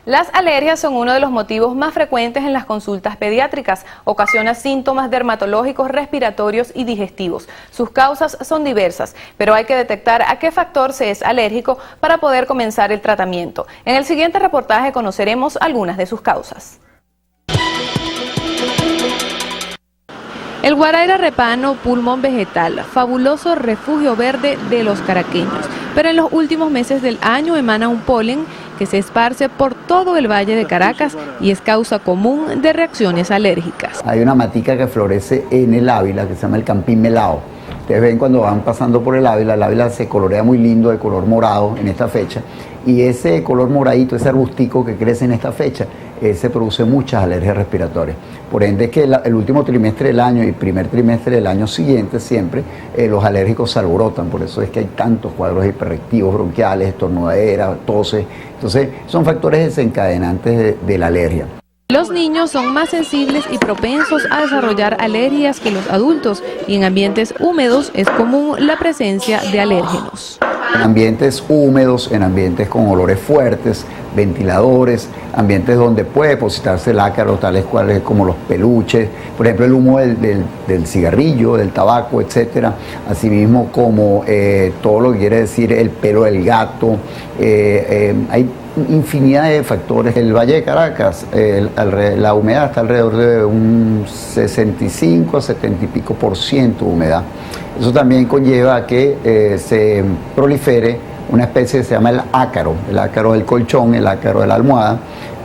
Las alergias son uno de los motivos más frecuentes en las consultas pediátricas. Ocasiona síntomas dermatológicos, respiratorios y digestivos. Sus causas son diversas, pero hay que detectar a qué factor se es alérgico para poder comenzar el tratamiento. En el siguiente reportaje conoceremos algunas de sus causas. El guaraira repano, pulmón vegetal, fabuloso refugio verde de los caraqueños, pero en los últimos meses del año emana un polen que se esparce por todo el Valle de Caracas y es causa común de reacciones alérgicas. Hay una matica que florece en el Ávila que se llama el campín melao. Ustedes ven cuando van pasando por el Ávila se colorea muy lindo de color morado en esta fecha, y ese color moradito, ese arbustico que crece en esta fecha, se produce muchas alergias respiratorias. Por ende es que el último trimestre del año y primer trimestre del año siguiente siempre los alérgicos se alborotan. Por eso es que hay tantos cuadros hiperreactivos, bronquiales, estornudadera, toses. Entonces son factores desencadenantes de la alergia. Los niños son más sensibles y propensos a desarrollar alergias que los adultos, y en ambientes húmedos es común la presencia de alérgenos. En ambientes húmedos, en ambientes con olores fuertes, ventiladores, ambientes donde puede depositarse el ácaro, tales cuales como los peluches, por ejemplo el humo del cigarrillo, del tabaco, etcétera, asimismo como todo lo que quiere decir el pelo del gato. Hay infinidad de factores. El Valle de Caracas, la humedad está alrededor de un 65 a 70 y pico % de humedad. Eso también conlleva a que se prolifere una especie que se llama el ácaro del colchón, el ácaro de la almohada,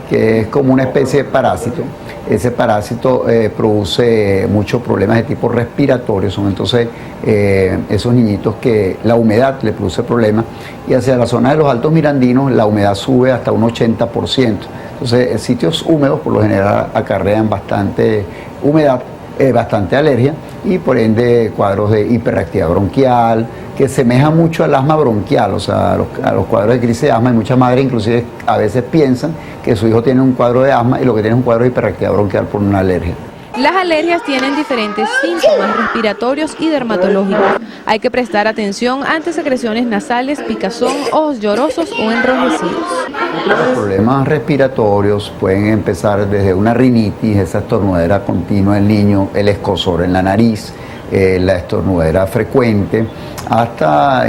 que es como una especie de parásito. Ese parásito produce muchos problemas de tipo respiratorio. Son entonces esos niñitos que la humedad le produce problemas, y hacia la zona de los Altos Mirandinos la humedad sube hasta un 80%. Entonces sitios húmedos por lo general acarrean bastante humedad, bastante alergia, y por ende cuadros de hiperreactividad bronquial, que semeja mucho al asma bronquial, o sea, a los cuadros de crisis de asma. Y muchas madres inclusive a veces piensan que su hijo tiene un cuadro de asma y lo que tiene es un cuadro de hiperreactividad bronquial por una alergia. Las alergias tienen diferentes síntomas respiratorios y dermatológicos. Hay que prestar atención ante secreciones nasales, picazón, ojos llorosos o enrojecidos. Los problemas respiratorios pueden empezar desde una rinitis, esa estornudera continua del niño, el escozor en la nariz, la estornudera frecuente, hasta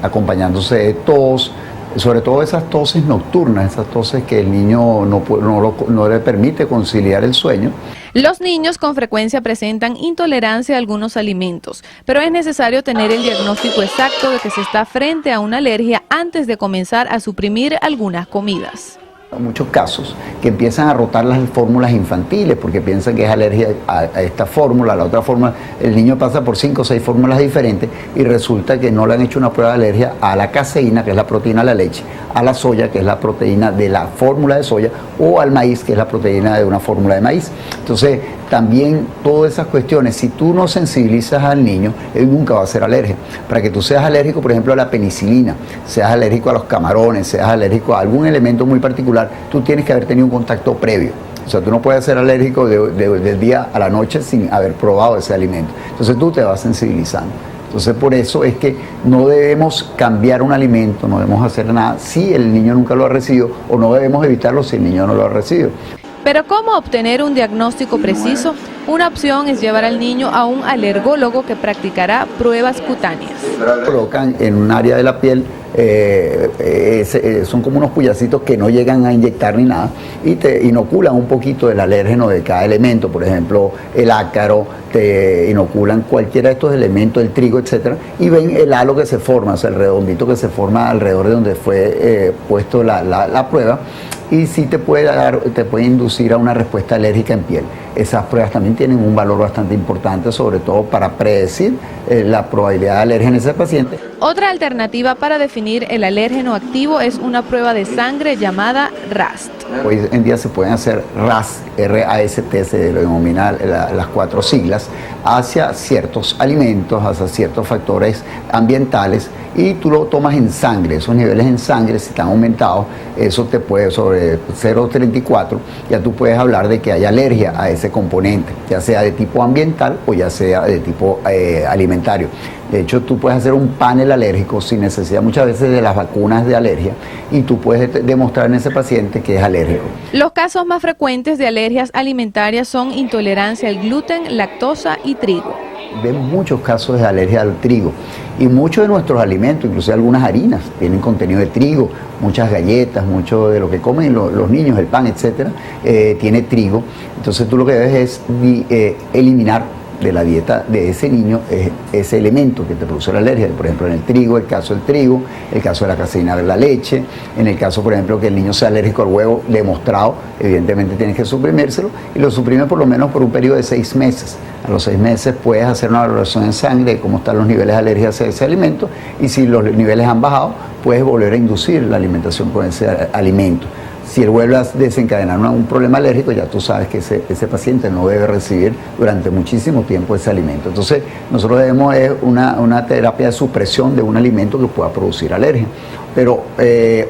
acompañándose de tos, sobre todo esas toses nocturnas, esas toses que el niño no le permite conciliar el sueño. Los niños con frecuencia presentan intolerancia a algunos alimentos, pero es necesario tener el diagnóstico exacto de que se está frente a una alergia antes de comenzar a suprimir algunas comidas. Muchos casos que empiezan a rotar las fórmulas infantiles porque piensan que es alergia a esta fórmula, a la otra fórmula. El niño pasa por 5 o 6 fórmulas diferentes y resulta que no le han hecho una prueba de alergia a la caseína, que es la proteína de la leche, a la soya, que es la proteína de la fórmula de soya, o al maíz, que es la proteína de una fórmula de maíz. Entonces, también todas esas cuestiones, si tú no sensibilizas al niño, él nunca va a ser alérgico. Para que tú seas alérgico, por ejemplo, a la penicilina, seas alérgico a los camarones, seas alérgico a algún elemento muy particular, tú tienes que haber tenido un contacto previo. O sea, tú no puedes ser alérgico del día a la noche sin haber probado ese alimento. Entonces tú te vas sensibilizando. Entonces por eso es que no debemos cambiar un alimento, no debemos hacer nada si el niño nunca lo ha recibido, o no debemos evitarlo si el niño no lo ha recibido. Pero ¿cómo obtener un diagnóstico preciso? Una opción es llevar al niño a un alergólogo que practicará pruebas cutáneas. Colocan en un área de la piel, son como unos puyacitos que no llegan a inyectar ni nada, y te inoculan un poquito del alérgeno de cada elemento. Por ejemplo, el ácaro, te inoculan cualquiera de estos elementos, el trigo, etcétera, y ven el halo que se forma, o sea, el redondito que se forma alrededor de donde fue puesto la prueba, y sí te puede inducir a una respuesta alérgica en piel. Esas pruebas también tienen un valor bastante importante, sobre todo para predecir la probabilidad de alergia en ese paciente. Otra alternativa para definir el alérgeno activo es una prueba de sangre llamada RAST. Hoy en día se pueden hacer RAST, R-A-S-T, se denomina las 4 siglas, hacia ciertos alimentos, hacia ciertos factores ambientales, y tú lo tomas en sangre. Esos niveles en sangre, si están aumentados, eso te puede, sobre 0,34, ya tú puedes hablar de que hay alergia a ese componente, ya sea de tipo ambiental o ya sea de tipo alimentario. De hecho, tú puedes hacer un panel alérgico sin necesidad muchas veces de las vacunas de alergia y tú puedes demostrar en ese paciente que es alérgico. Los casos más frecuentes de alergias alimentarias son intolerancia al gluten, lactosa y trigo. Vemos muchos casos de alergia al trigo y muchos de nuestros alimentos, inclusive algunas harinas, tienen contenido de trigo, muchas galletas, mucho de lo que comen los niños, el pan, etcétera, tiene trigo. Entonces tú lo que debes es eliminar de la dieta de ese niño ese elemento que te produce la alergia, por ejemplo en el trigo, el caso del trigo, el caso de la caseína de la leche, en el caso por ejemplo que el niño sea alérgico al huevo demostrado, evidentemente tienes que suprimírselo y lo suprime por lo menos por un periodo de 6 meses. A los 6 meses puedes hacer una valoración en sangre de cómo están los niveles de alergia hacia ese alimento y si los niveles han bajado, puedes volver a inducir la alimentación con ese alimento. Si él vuelve a desencadenar un problema alérgico, ya tú sabes que ese paciente no debe recibir durante muchísimo tiempo ese alimento. Entonces, nosotros debemos una terapia de supresión de un alimento que pueda producir alergia. Pero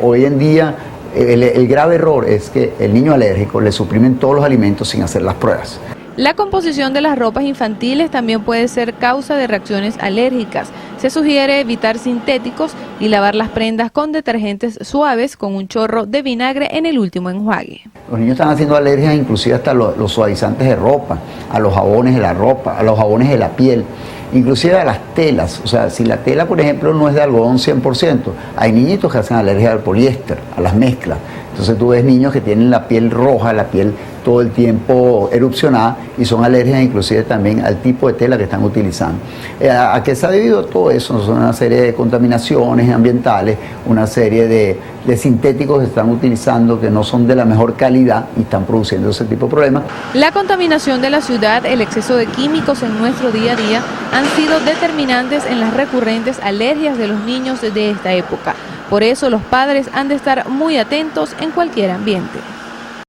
hoy en día, el grave error es que el niño alérgico le suprimen todos los alimentos sin hacer las pruebas. La composición de las ropas infantiles también puede ser causa de reacciones alérgicas. Se sugiere evitar sintéticos y lavar las prendas con detergentes suaves con un chorro de vinagre en el último enjuague. Los niños están haciendo alergias inclusive hasta los suavizantes de ropa, a los jabones de la ropa, a los jabones de la piel, inclusive a las telas. O sea, si la tela, por ejemplo, no es de algodón 100%, hay niñitos que hacen alergia al poliéster, a las mezclas. Entonces tú ves niños que tienen la piel roja, la piel todo el tiempo erupcionada y son alergias inclusive también al tipo de tela que están utilizando. ¿A qué se ha debido todo eso? Son una serie de contaminaciones ambientales, una serie de sintéticos que se están utilizando que no son de la mejor calidad y están produciendo ese tipo de problemas. La contaminación de la ciudad, el exceso de químicos en nuestro día a día han sido determinantes en las recurrentes alergias de los niños de esta época. Por eso los padres han de estar muy atentos en cualquier ambiente.